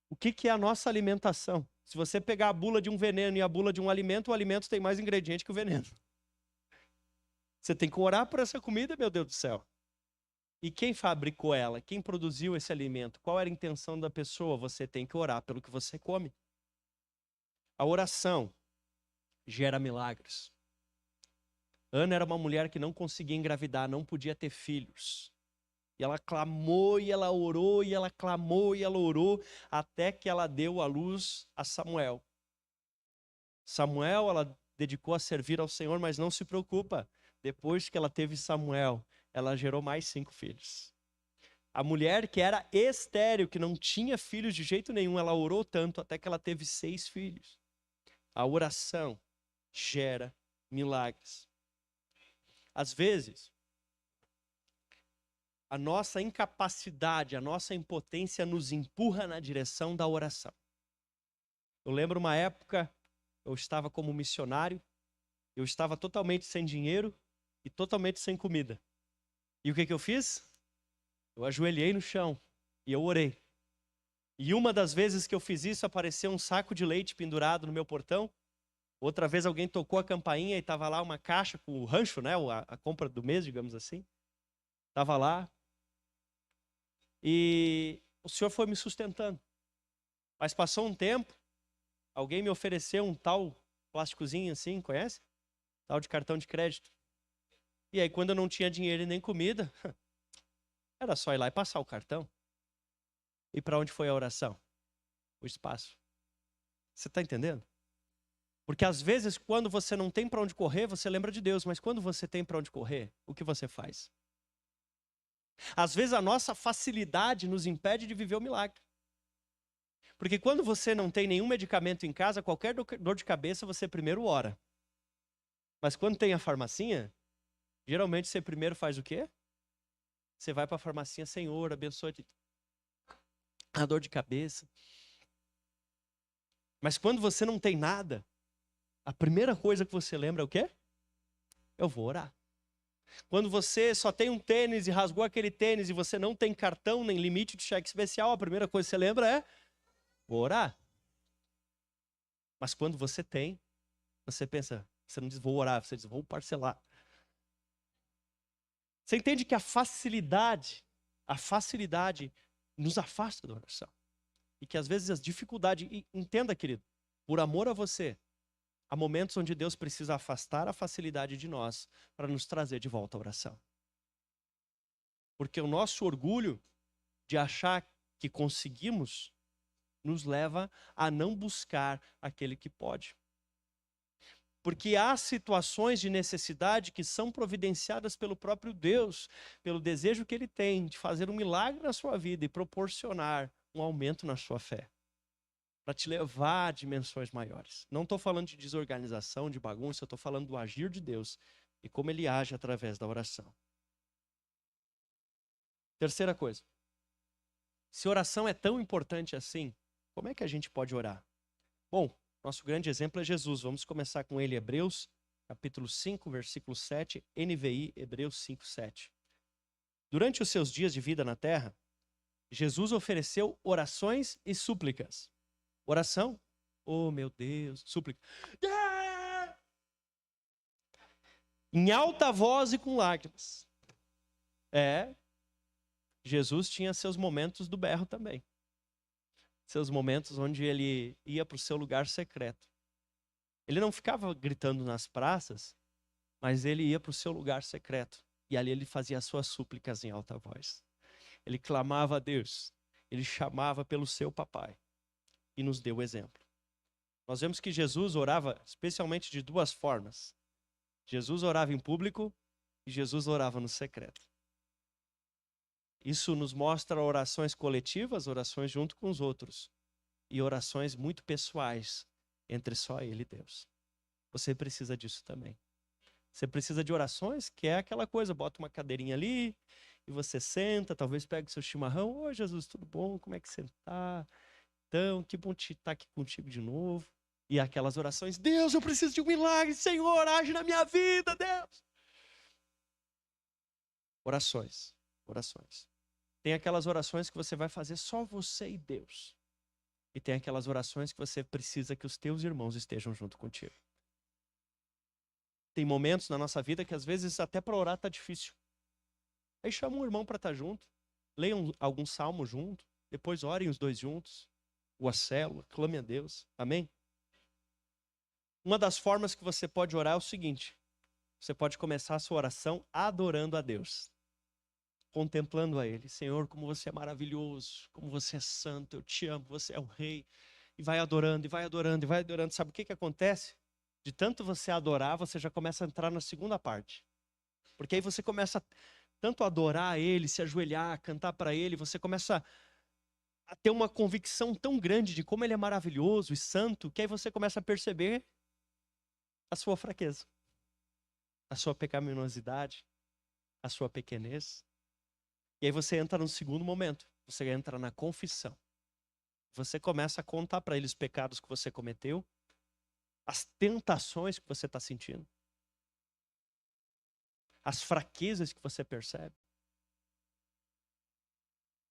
O que é a nossa alimentação? Se você pegar a bula de um veneno e a bula de um alimento, o alimento tem mais ingrediente que o veneno. Você tem que orar por essa comida, meu Deus do céu. E quem fabricou ela? Quem produziu esse alimento? Qual era a intenção da pessoa? Você tem que orar pelo que você come. A oração gera milagres. Ana era uma mulher que não conseguia engravidar, não podia ter filhos. E ela clamou, e ela orou, e ela clamou, e ela orou, até que ela deu à luz a Samuel. Samuel, ela dedicou a servir ao Senhor, mas não se preocupa. Depois que ela teve Samuel, ela gerou mais 5 filhos. A mulher que era estéril, que não tinha filhos de jeito nenhum, ela orou tanto até que ela teve 6 filhos. A oração gera milagres. Às vezes, a nossa incapacidade, a nossa impotência nos empurra na direção da oração. Eu lembro uma época, eu estava como missionário, eu estava totalmente sem dinheiro e totalmente sem comida. E o que eu fiz? Eu ajoelhei no chão e eu orei. E uma das vezes que eu fiz isso, apareceu um saco de leite pendurado no meu portão. Outra vez alguém tocou a campainha e estava lá uma caixa com o rancho, né? A compra do mês, digamos assim. Estava lá. E o Senhor foi me sustentando. Mas passou um tempo, alguém me ofereceu um tal plásticozinho assim, conhece? Tal de cartão de crédito. E aí, quando eu não tinha dinheiro e nem comida, era só ir lá e passar o cartão. E para onde foi a oração? O espaço. Você está entendendo? Porque às vezes, quando você não tem para onde correr, você lembra de Deus. Mas quando você tem para onde correr, o que você faz? Às vezes, a nossa facilidade nos impede de viver o milagre. Porque quando você não tem nenhum medicamento em casa, qualquer dor de cabeça, você primeiro ora. Mas quando tem a farmacinha, geralmente você primeiro faz o quê? Você vai para a farmacinha, Senhor, abençoe a dor de cabeça. Mas quando você não tem nada, a primeira coisa que você lembra é o quê? Eu vou orar. Quando você só tem um tênis e rasgou aquele tênis e você não tem cartão nem limite de cheque especial, a primeira coisa que você lembra é: vou orar. Mas quando você tem, você pensa, você não diz vou orar, você diz vou parcelar. Você entende que a facilidade nos afasta da oração. E que às vezes as dificuldades, e entenda, querido, por amor a você, há momentos onde Deus precisa afastar a facilidade de nós para nos trazer de volta à oração. Porque o nosso orgulho de achar que conseguimos nos leva a não buscar aquele que pode. Porque há situações de necessidade que são providenciadas pelo próprio Deus, pelo desejo que Ele tem de fazer um milagre na sua vida e proporcionar um aumento na sua fé, para te levar a dimensões maiores. Não estou falando de desorganização, de bagunça, eu estou falando do agir de Deus e como Ele age através da oração. Terceira coisa, se oração é tão importante assim, como é que a gente pode orar? Bom, nosso grande exemplo é Jesus. Vamos começar com ele, Hebreus, capítulo 5, versículo 7, NVI, Hebreus 5, 7. Durante os seus dias de vida na terra, Jesus ofereceu orações e súplicas. Oração? Oh, meu Deus, súplica. Em alta voz e com lágrimas. Jesus tinha seus momentos do berro também. Seus momentos onde ele ia para o seu lugar secreto. Ele não ficava gritando nas praças, mas ele ia para o seu lugar secreto. E ali ele fazia as suas súplicas em alta voz. Ele clamava a Deus. Ele chamava pelo seu papai. E nos deu o exemplo. Nós vemos que Jesus orava especialmente de duas formas. Jesus orava em público e Jesus orava no secreto. Isso nos mostra orações coletivas, orações junto com os outros. E orações muito pessoais, entre só Ele e Deus. Você precisa disso também. Você precisa de orações, que é aquela coisa, bota uma cadeirinha ali, e você senta, talvez pegue o seu chimarrão. Ô Jesus, tudo bom? Como é que você está? Então, que bom estar aqui contigo de novo. E aquelas orações, Deus, eu preciso de um milagre, Senhor, age na minha vida, Deus. Orações. Tem aquelas orações que você vai fazer só você e Deus. E tem aquelas orações que você precisa que os teus irmãos estejam junto contigo. Tem momentos na nossa vida que às vezes até para orar tá difícil. Aí chama um irmão para estar junto, leiam algum salmo junto, depois orem os dois juntos, ou a célula, clame a Deus. Amém? Uma das formas que você pode orar é o seguinte: você pode começar a sua oração adorando a Deus. contemplando a Ele. Senhor, como você é maravilhoso, como você é santo, eu te amo, você é o Rei. E vai adorando, e vai adorando, e vai adorando. Sabe o que acontece? De tanto você adorar, você já começa a entrar na segunda parte. Porque aí você começa tanto a adorar Ele, se ajoelhar, cantar para Ele, você começa a ter uma convicção tão grande de como Ele é maravilhoso e santo, que aí você começa a perceber a sua fraqueza, a sua pecaminosidade, a sua pequenez. E aí você entra no segundo momento, você entra na confissão. Você começa a contar para Ele os pecados que você cometeu, as tentações que você está sentindo, as fraquezas que você percebe.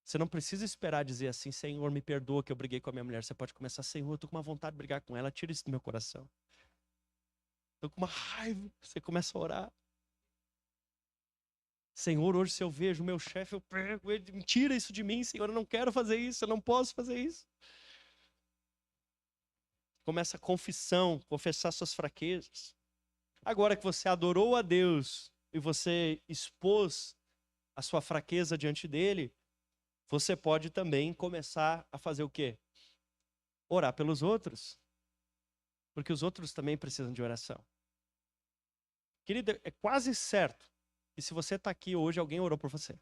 Você não precisa esperar dizer assim, Senhor, me perdoa que eu briguei com a minha mulher. Você pode começar, Senhor, eu tô com uma vontade de brigar com ela, tira isso do meu coração. Tô com uma raiva. Você começa a orar. Senhor, hoje se eu vejo o meu chefe, eu pego ele, tira isso de mim, Senhor, eu não quero fazer isso, eu não posso fazer isso. Começa a confissão, confessar suas fraquezas. Agora que você adorou a Deus e você expôs a sua fraqueza diante dele, você pode também começar a fazer o quê? Orar pelos outros. Porque os outros também precisam de oração. Querido, é quase certo que se você está aqui hoje, alguém orou por você.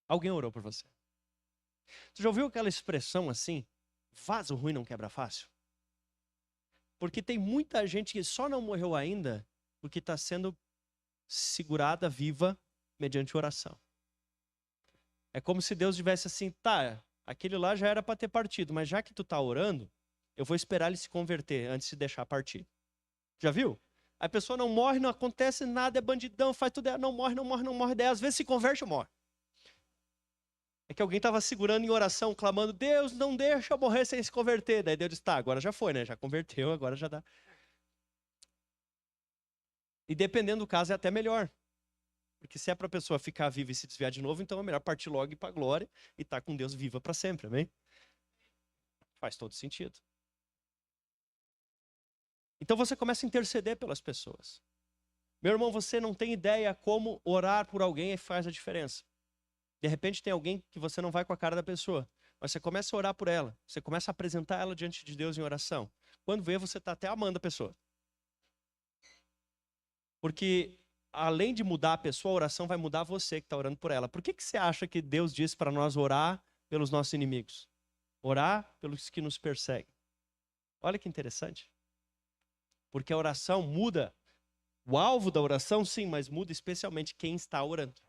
Alguém orou por você. Você já ouviu aquela expressão assim? Vaso ruim não quebra fácil? Porque tem muita gente que só não morreu ainda porque está sendo segurada viva mediante oração. É como se Deus tivesse assim, tá, aquele lá já era para ter partido, mas já que tu tá orando, eu vou esperar ele se converter antes de deixar partir. Já viu? A pessoa não morre, não acontece nada, é bandidão, faz tudo, não morre, não morre, não morre, daí às vezes se converte ou morre. É que alguém estava segurando em oração, clamando, Deus, não deixa eu morrer sem se converter. Daí Deus disse, tá, agora já foi, né? Já converteu, agora já dá. E dependendo do caso é até melhor. Porque se é para a pessoa ficar viva e se desviar de novo, então é melhor partir logo e ir para a glória e estar com Deus viva para sempre, amém? Faz todo sentido. Então você começa a interceder pelas pessoas. Meu irmão, você não tem ideia como orar por alguém faz a diferença. De repente tem alguém que você não vai com a cara da pessoa, mas você começa a orar por ela, você começa a apresentar ela diante de Deus em oração. Quando vê, você está até amando a pessoa. Porque além de mudar a pessoa, a oração vai mudar você que está orando por ela. Por que você acha que Deus disse para nós orar pelos nossos inimigos? Orar pelos que nos perseguem. Olha que interessante. Porque a oração muda. O alvo da oração, sim, mas muda especialmente quem está orando.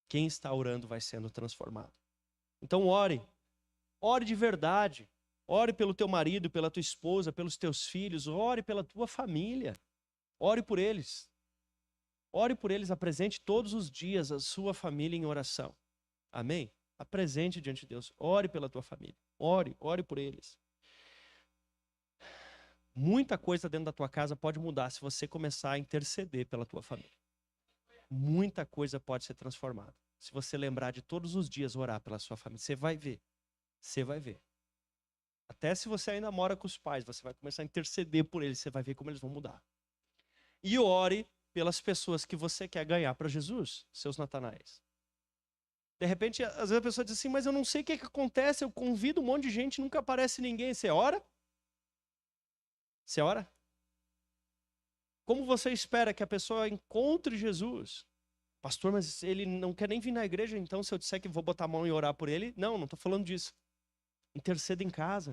Quem está orando vai sendo transformado. Então ore. Ore de verdade. Ore pelo teu marido, pela tua esposa, pelos teus filhos. Ore pela tua família. Ore por eles. Ore por eles. Apresente todos os dias a sua família em oração. Amém? Apresente diante de Deus. Ore pela tua família. Ore por eles. Muita coisa dentro da tua casa pode mudar se você começar a interceder pela tua família. Muita coisa pode ser transformada. Se você lembrar de todos os dias orar pela sua família, você vai ver. Você vai ver. Até se você ainda mora com os pais, você vai começar a interceder por eles, você vai ver como eles vão mudar. E ore pelas pessoas que você quer ganhar para Jesus, seus Natanaéis. De repente, às vezes a pessoa diz assim, mas eu não sei o que acontece, eu convido um monte de gente, nunca aparece ninguém. Você ora? Você ora? Como você espera que a pessoa encontre Jesus? Pastor, mas ele não quer nem vir na igreja, então se eu disser que vou botar a mão e orar por ele, não estou falando disso. Interceda em casa.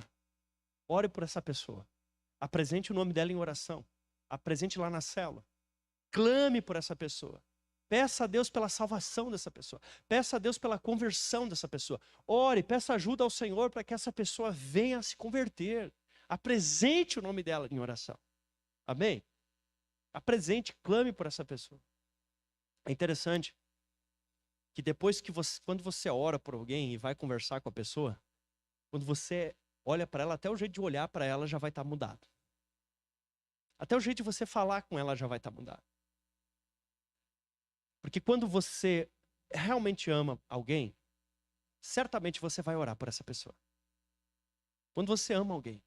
Ore por essa pessoa. Apresente o nome dela em oração. Apresente lá na célula. Clame por essa pessoa. Peça a Deus pela salvação dessa pessoa. Peça a Deus pela conversão dessa pessoa. Ore, peça ajuda ao Senhor para que essa pessoa venha a se converter. Apresente o nome dela em oração. Amém? Apresente, clame por essa pessoa. É interessante que depois que você, quando você ora por alguém e vai conversar com a pessoa, quando você olha para ela, até o jeito de olhar para ela já vai estar mudado. Até o jeito de você falar com ela já vai estar mudado. Porque quando você realmente ama alguém, certamente você vai orar por essa pessoa. Quando você ama alguém,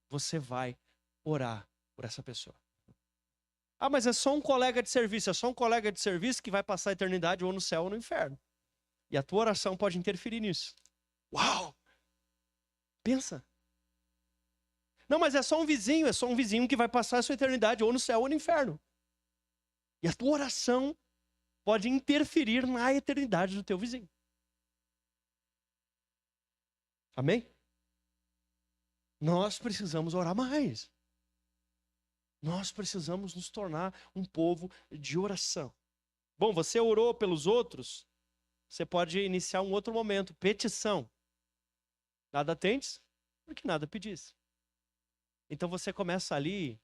você vai orar por essa pessoa. Ah, mas é só um colega de serviço, é só um colega de serviço que vai passar a eternidade ou no céu ou no inferno. E a tua oração pode interferir nisso. Uau! Pensa. Não, mas é só um vizinho que vai passar a sua eternidade ou no céu ou no inferno. E a tua oração pode interferir na eternidade do teu vizinho. Amém? Nós precisamos orar mais. Nós precisamos nos tornar um povo de oração. Bom, você orou pelos outros, você pode iniciar um outro momento, petição. Nada tendes, porque nada pedis. Então você começa ali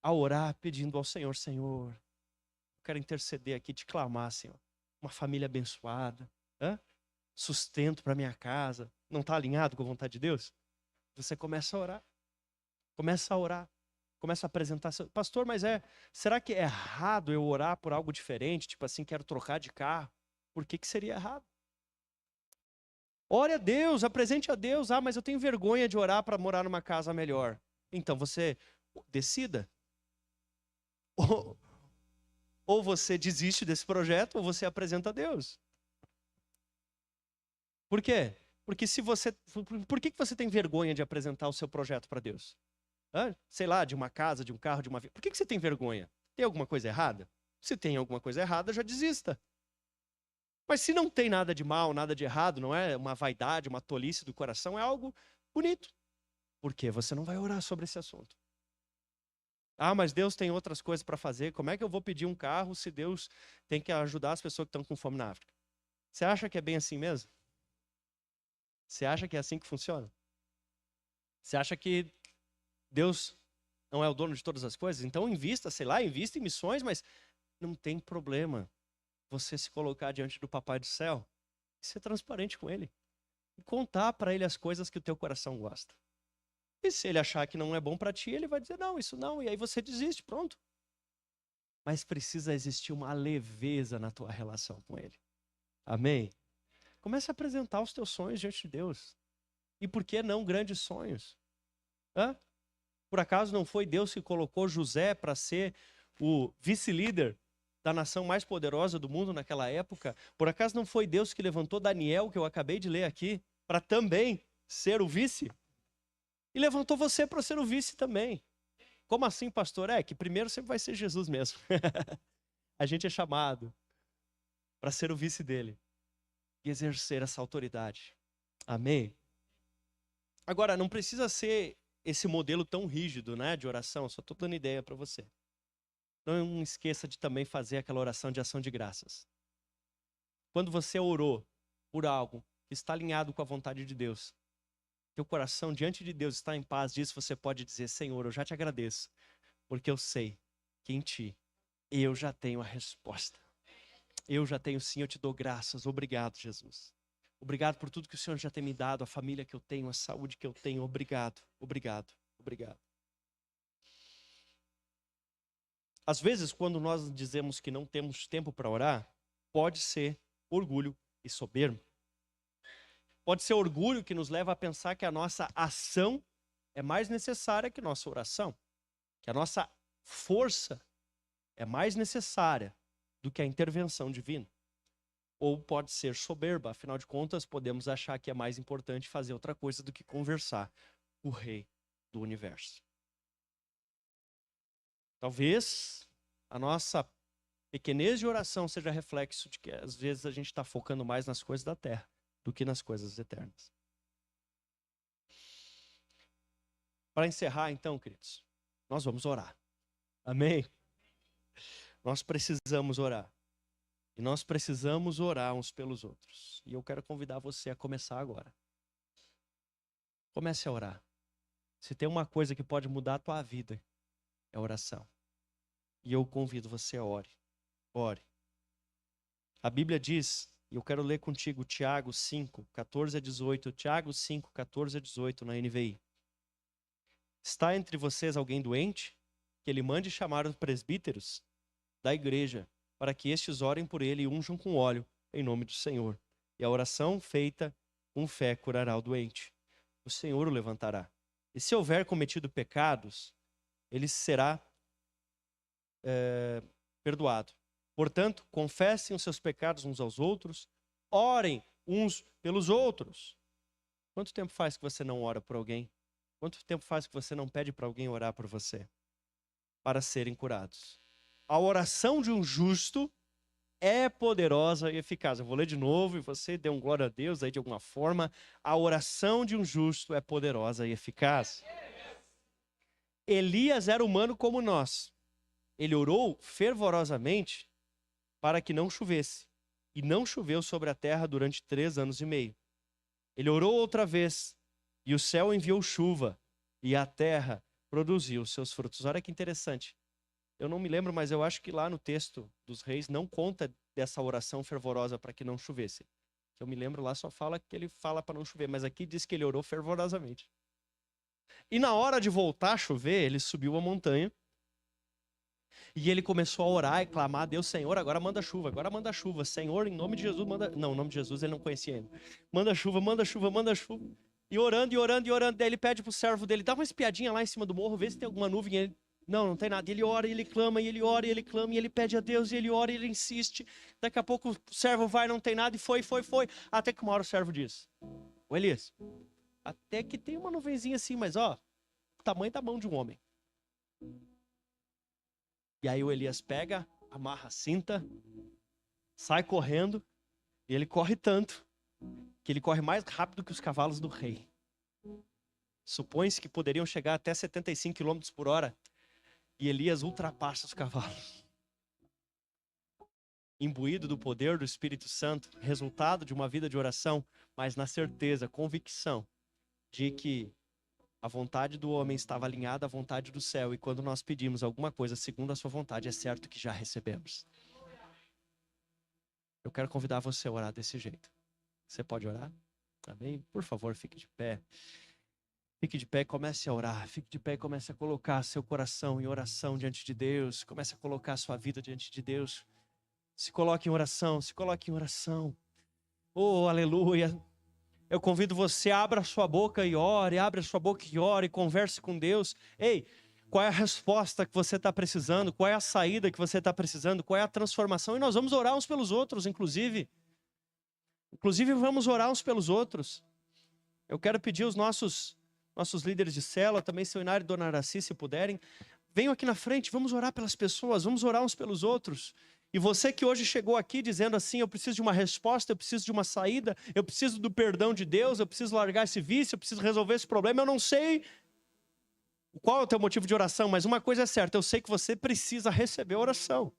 a orar pedindo ao Senhor, Senhor, eu quero interceder aqui, te clamar, Senhor, uma família abençoada, sustento para minha casa. Não está alinhado com a vontade de Deus? Você começa a orar. Começa a orar. Começa a apresentar. Pastor, mas será que é errado eu orar por algo diferente? Tipo assim, quero trocar de carro. Por que seria errado? Ore a Deus, apresente a Deus. Ah, mas eu tenho vergonha de orar para morar numa casa melhor. Então você decida. Ou você desiste desse projeto, ou você apresenta a Deus. Por quê? Porque por que você tem vergonha de apresentar o seu projeto para Deus? Sei lá, de uma casa, de um carro, de uma vida. Por que você tem vergonha? Tem alguma coisa errada? Se tem alguma coisa errada, já desista. Mas se não tem nada de mal, nada de errado, não é uma vaidade, uma tolice do coração, é algo bonito. Por quê? Você não vai orar sobre esse assunto. Ah, mas Deus tem outras coisas para fazer. Como é que eu vou pedir um carro se Deus tem que ajudar as pessoas que estão com fome na África? Você acha que é bem assim mesmo? Você acha que é assim que funciona? Você acha que Deus não é o dono de todas as coisas? Então invista, sei lá, invista em missões, mas não tem problema você se colocar diante do Papai do Céu e ser transparente com Ele. E contar para Ele as coisas que o teu coração gosta. E se Ele achar que não é bom para ti, Ele vai dizer, não, isso não. E aí você desiste, pronto. Mas precisa existir uma leveza na tua relação com Ele. Amém? Comece a apresentar os teus sonhos diante de Deus. E por que não grandes sonhos? Por acaso não foi Deus que colocou José para ser o vice-líder da nação mais poderosa do mundo naquela época? Por acaso não foi Deus que levantou Daniel, que eu acabei de ler aqui, para também ser o vice? E levantou você para ser o vice também. Como assim, pastor? Que primeiro sempre vai ser Jesus mesmo. A gente é chamado para ser o vice dele e exercer essa autoridade. Amém? Agora, não precisa ser esse modelo tão rígido, né, de oração. Eu só estou dando ideia para você. Não esqueça de também fazer aquela oração de ação de graças. Quando você orou por algo que está alinhado com a vontade de Deus, teu coração diante de Deus está em paz, disso você pode dizer, Senhor, eu já te agradeço, porque eu sei que em ti eu já tenho a resposta. Eu já tenho sim, eu te dou graças. Obrigado, Jesus. Obrigado por tudo que o Senhor já tem me dado, a família que eu tenho, a saúde que eu tenho. Obrigado, obrigado, obrigado. Às vezes, quando nós dizemos que não temos tempo para orar, pode ser orgulho e soberba. Pode ser orgulho que nos leva a pensar que a nossa ação é mais necessária que nossa oração. Que a nossa força é mais necessária do que a intervenção divina. Ou pode ser soberba, afinal de contas, podemos achar que é mais importante fazer outra coisa do que conversar com o Rei do Universo. Talvez a nossa pequenez de oração seja reflexo de que às vezes a gente está focando mais nas coisas da terra do que nas coisas eternas. Para encerrar, então, queridos, nós vamos orar. Amém? Nós precisamos orar. E nós precisamos orar uns pelos outros. E eu quero convidar você a começar agora. Comece a orar. Se tem uma coisa que pode mudar a tua vida, é oração. E eu convido você a ore. Ore. A Bíblia diz, e eu quero ler contigo Tiago 5, 14 a 18. Tiago 5, 14 a 18 na NVI. Está entre vocês alguém doente? Que ele mande chamar os presbíteros da igreja, para que estes orem por ele e unjam com óleo, em nome do Senhor. E a oração feita com fé curará o doente. O Senhor o levantará. E se houver cometido pecados, ele será perdoado. Portanto, confessem os seus pecados uns aos outros, orem uns pelos outros. Quanto tempo faz que você não ora por alguém? Quanto tempo faz que você não pede para alguém orar por você? Para serem curados. A oração de um justo é poderosa e eficaz. Eu vou ler de novo e você dê um glória a Deus aí de alguma forma. A oração de um justo é poderosa e eficaz. Elias era humano como nós. Ele orou fervorosamente para que não chovesse. E não choveu sobre a terra durante 3 anos e meio. Ele orou outra vez, e o céu enviou chuva, e a terra produziu seus frutos. Olha que interessante. Eu não me lembro, mas eu acho que lá no texto dos reis não conta dessa oração fervorosa para que não chovesse. Eu me lembro lá só fala que ele fala para não chover, mas aqui diz que ele orou fervorosamente. E na hora de voltar a chover, ele subiu a montanha, e ele começou a orar e clamar a Deus: Senhor, agora manda chuva, Senhor, em nome de Jesus, manda... Não, em nome de Jesus ele não conhecia ainda. Manda chuva, manda chuva, manda chuva. E orando, e orando, e orando. Daí ele pede pro servo dele: dá uma espiadinha lá em cima do morro, vê se tem alguma nuvem. Ele... Não tem nada. E ele ora, e ele clama, e ele ora, e ele clama, e ele pede a Deus, e ele ora, e ele insiste. Daqui a pouco o servo vai, não tem nada, e foi. Até que uma hora o servo diz: ô Elias, até que tem uma nuvenzinha assim, mas ó, o tamanho da mão de um homem. E aí o Elias pega, amarra a cinta, sai correndo, e ele corre tanto, que ele corre mais rápido que os cavalos do rei. Supõe-se que poderiam chegar até 75 km por hora, e Elias ultrapassa os cavalos. Imbuído do poder do Espírito Santo, resultado de uma vida de oração, mas na certeza, convicção, de que a vontade do homem estava alinhada à vontade do céu. E quando nós pedimos alguma coisa segundo a sua vontade, é certo que já recebemos. Eu quero convidar você a orar desse jeito. Você pode orar? Amém? Por favor, fique de pé. Fique de pé e comece a orar. Fique de pé e comece a colocar seu coração em oração diante de Deus. Comece a colocar sua vida diante de Deus. Se coloque em oração, se coloque em oração. Oh, aleluia. Eu convido você, abra sua boca e ore, converse com Deus. Ei, qual é a resposta que você está precisando? Qual é a saída que você está precisando? Qual é a transformação? E nós vamos orar uns pelos outros, inclusive. Inclusive, vamos orar uns pelos outros. Eu quero pedir aos nossos líderes de célula, também seu Inário e Dona Araci, se puderem, venham aqui na frente, vamos orar pelas pessoas, vamos orar uns pelos outros. E você que hoje chegou aqui dizendo assim: eu preciso de uma resposta, eu preciso de uma saída, eu preciso do perdão de Deus, eu preciso largar esse vício, eu preciso resolver esse problema, eu não sei qual é o teu motivo de oração, mas uma coisa é certa, eu sei que você precisa receber a oração.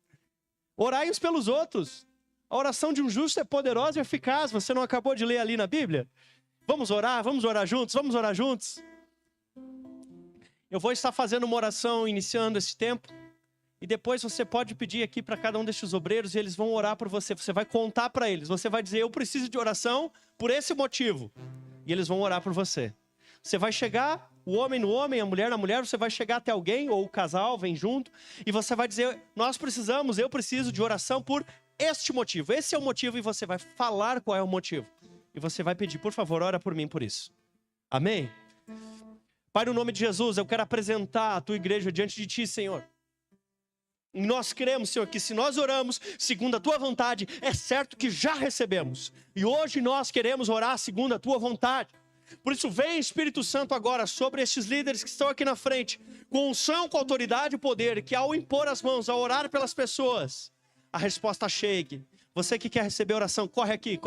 Orai uns pelos outros. A oração de um justo é poderosa e eficaz. Você não acabou de ler ali na Bíblia? Vamos orar juntos, vamos orar juntos. Eu vou estar fazendo uma oração, iniciando esse tempo. E depois você pode pedir aqui para cada um destes obreiros e eles vão orar por você. Você vai contar para eles. Você vai dizer: eu preciso de oração por esse motivo. E eles vão orar por você. Você vai chegar, o homem no homem, a mulher na mulher. Você vai chegar até alguém, ou o casal vem junto. E você vai dizer: eu preciso de oração por este motivo. Esse é o motivo. E você vai falar qual é o motivo. E você vai pedir: por favor, ora por mim por isso. Amém? Pai, no nome de Jesus, eu quero apresentar a tua igreja diante de ti, Senhor. Nós cremos, Senhor, que se nós oramos segundo a tua vontade, é certo que já recebemos. E hoje nós queremos orar segundo a tua vontade. Por isso, vem Espírito Santo agora sobre estes líderes que estão aqui na frente, com unção, com autoridade e poder, que ao impor as mãos, ao orar pelas pessoas, a resposta chegue. Você que quer receber oração, corre aqui.